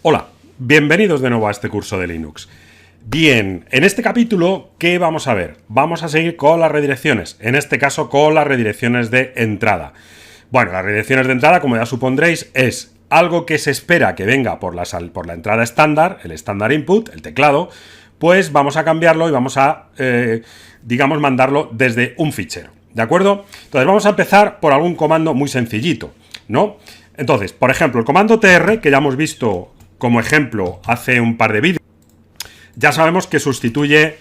Hola, bienvenidos de nuevo a este curso de Linux. Bien, en este capítulo, ¿qué vamos a ver? Vamos a seguir con las redirecciones, en este caso con las redirecciones de entrada. Bueno, las redirecciones de entrada, como ya supondréis, es algo que se espera que venga por la entrada estándar, el estándar input, el teclado, pues vamos a cambiarlo y vamos a, digamos, mandarlo desde un fichero, ¿de acuerdo? Entonces vamos a empezar por algún comando muy sencillito, ¿no? Entonces, por ejemplo, el comando tr, que ya hemos visto como ejemplo hace un par de vídeos, ya sabemos que sustituye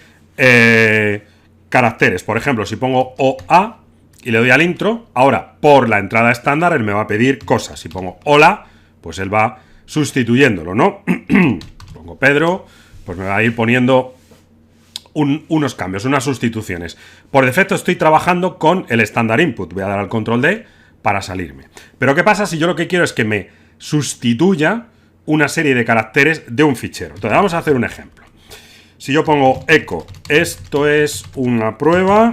caracteres. Por ejemplo, si pongo OA y le doy al intro, ahora por la entrada estándar él me va a pedir cosas. Si pongo hola, pues él va sustituyéndolo, ¿no? Pongo Pedro, pues me va a ir poniendo unos cambios, unas sustituciones. Por defecto estoy trabajando con el estándar input. Voy a dar al control D para salirme. Pero ¿qué pasa si yo lo que quiero es que me sustituya una serie de caracteres de un fichero? Entonces vamos a hacer un ejemplo. Si yo pongo echo, esto es una prueba,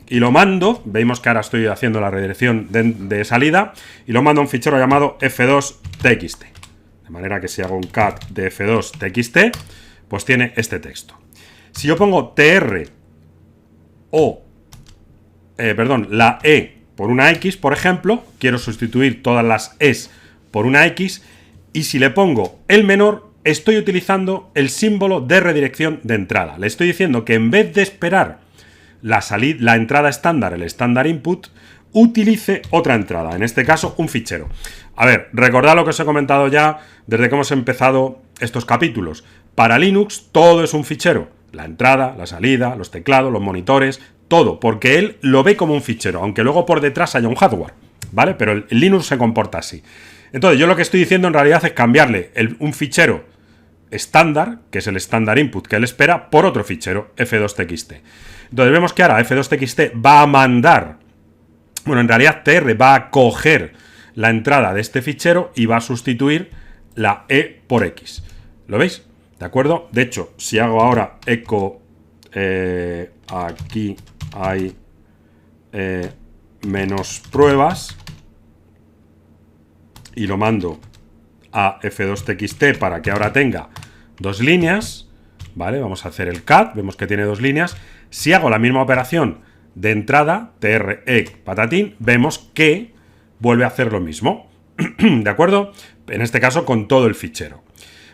y lo mando, vemos que ahora estoy haciendo la redirección de salida, y lo mando a un fichero llamado f2.txt. De manera que si hago un cat de f2.txt, pues tiene este texto. Si yo pongo tr o, la e por una x, por ejemplo, quiero sustituir todas las es por una x, y si le pongo el menor, estoy utilizando el símbolo de redirección de entrada. Le estoy diciendo que en vez de esperar la entrada estándar, el estándar input, utilice otra entrada, en este caso un fichero. A ver, recordad lo que os he comentado ya desde que hemos empezado estos capítulos. Para Linux todo es un fichero. La entrada, la salida, los teclados, los monitores, todo, porque él lo ve como un fichero, aunque luego por detrás haya un hardware, ¿vale? Pero el Linux se comporta así. Entonces yo lo que estoy diciendo en realidad es cambiarle un fichero estándar, que es el estándar input que él espera, por otro fichero, f2.txt. Entonces vemos que ahora f2.txt va a mandar, bueno, en realidad tr va a coger la entrada de este fichero y va a sustituir la e por x. ¿Lo veis? ¿De acuerdo? De hecho, si hago ahora echo, aquí hay menos pruebas, y lo mando a f2.txt para que ahora tenga dos líneas, ¿vale? Vamos a hacer el cat, vemos que tiene dos líneas. Si hago la misma operación de entrada, tr, e, patatín, vemos que vuelve a hacer lo mismo, ¿de acuerdo? En este caso con todo el fichero,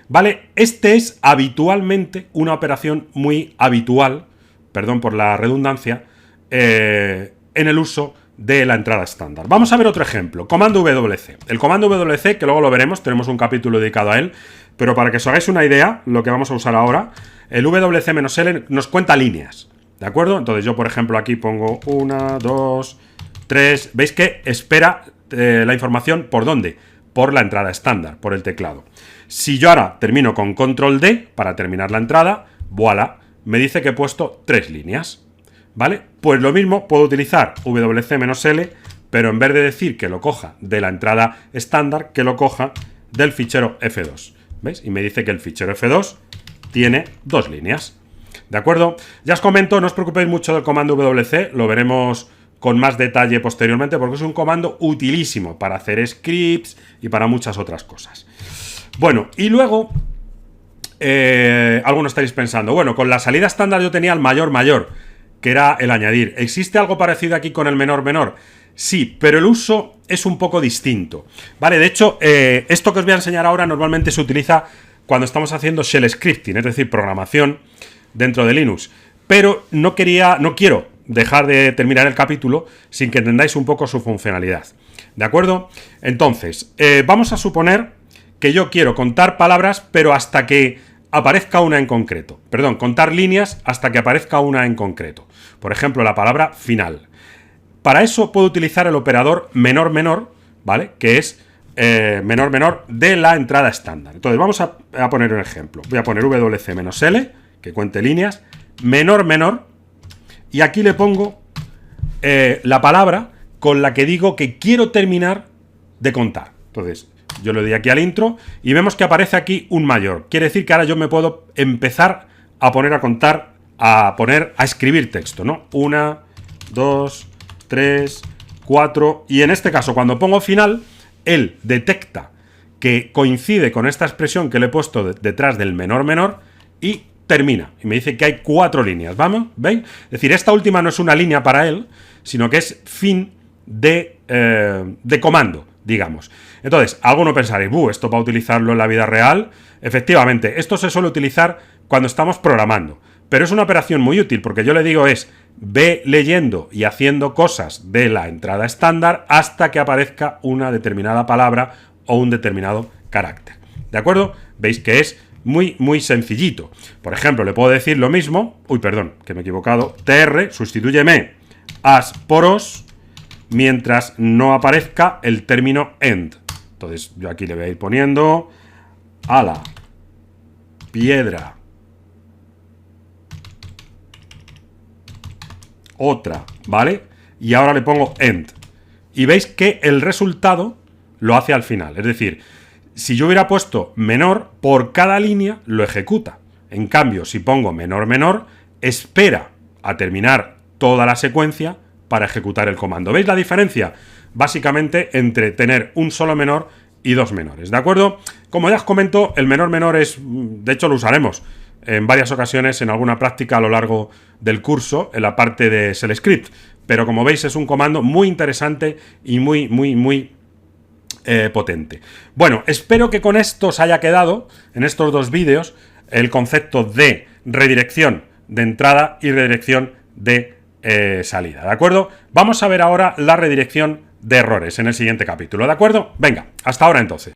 ¿vale? Este es habitualmente una operación muy habitual, perdón por la redundancia, en el uso de la entrada estándar. Vamos a ver otro ejemplo, comando wc. El comando wc, que luego lo veremos, tenemos un capítulo dedicado a él, pero para que os hagáis una idea, lo que vamos a usar ahora, el wc-l nos cuenta líneas, ¿de acuerdo? Entonces yo, por ejemplo, aquí pongo 1, 2, 3, veis que espera la información, ¿por dónde? Por la entrada estándar, por el teclado. Si yo ahora termino con control D para terminar la entrada, voilà, me dice que he puesto 3 líneas. ¿Vale? Pues lo mismo puedo utilizar wc-l, pero en vez de decir que lo coja de la entrada estándar, que lo coja del fichero f2. ¿Veis? Y me dice que el fichero f2 tiene 2 líneas. ¿De acuerdo? Ya os comento, no os preocupéis mucho del comando wc, lo veremos con más detalle posteriormente, porque es un comando utilísimo para hacer scripts y para muchas otras cosas. Bueno, y luego algunos estaréis pensando, bueno, con la salida estándar yo tenía el mayor, que era el añadir. ¿Existe algo parecido aquí con el menor? Sí, pero el uso es un poco distinto. Vale, de hecho, esto que os voy a enseñar ahora normalmente se utiliza cuando estamos haciendo shell scripting, es decir, programación dentro de Linux. Pero no quiero dejar de terminar el capítulo sin que entendáis un poco su funcionalidad. ¿De acuerdo? Entonces, vamos a suponer que yo quiero contar palabras, pero hasta que aparezca una en concreto. Perdón, contar líneas hasta que aparezca una en concreto. Por ejemplo, la palabra final. Para eso puedo utilizar el operador menor, ¿vale? Que es menor de la entrada estándar. Entonces vamos a poner un ejemplo. Voy a poner wc-l, que cuente líneas, menor, y aquí le pongo la palabra con la que digo que quiero terminar de contar. Entonces yo le doy aquí al intro y vemos que aparece aquí un mayor. Quiere decir que ahora yo me puedo empezar a poner a contar, a escribir texto, ¿no? 1, 2, 3, 4. Y en este caso, cuando pongo final, él detecta que coincide con esta expresión que le he puesto detrás del menor menor y termina. Y me dice que hay 4 líneas, ¿vamos? ¿Veis? Es decir, esta última no es una línea para él, sino que es fin de comando, digamos. Entonces, alguno pensaréis, esto para utilizarlo en la vida real. Efectivamente, esto se suele utilizar cuando estamos programando, pero es una operación muy útil porque yo le digo ve leyendo y haciendo cosas de la entrada estándar hasta que aparezca una determinada palabra o un determinado carácter. ¿De acuerdo? Veis que es muy, muy sencillito. Por ejemplo, le puedo decir lo mismo, perdón, que me he equivocado, tr, sustitúyeme as por os, mientras no aparezca el término end. Entonces, yo aquí le voy a ir poniendo a la piedra otra, ¿vale? Y ahora le pongo end. Y veis que el resultado lo hace al final. Es decir, si yo hubiera puesto menor, por cada línea lo ejecuta. En cambio, si pongo menor menor, espera a terminar toda la secuencia para ejecutar el comando. ¿Veis la diferencia? Básicamente entre tener un solo menor y 2 menores, ¿de acuerdo? Como ya os comento, el menor menor es, de hecho lo usaremos en varias ocasiones en alguna práctica a lo largo del curso, en la parte de shell script, pero como veis es un comando muy interesante y muy potente. Bueno, espero que con esto os haya quedado, en estos 2 vídeos, el concepto de redirección de entrada y redirección de salida, ¿de acuerdo? Vamos a ver ahora la redirección de errores en el siguiente capítulo, ¿de acuerdo? Venga, hasta ahora entonces.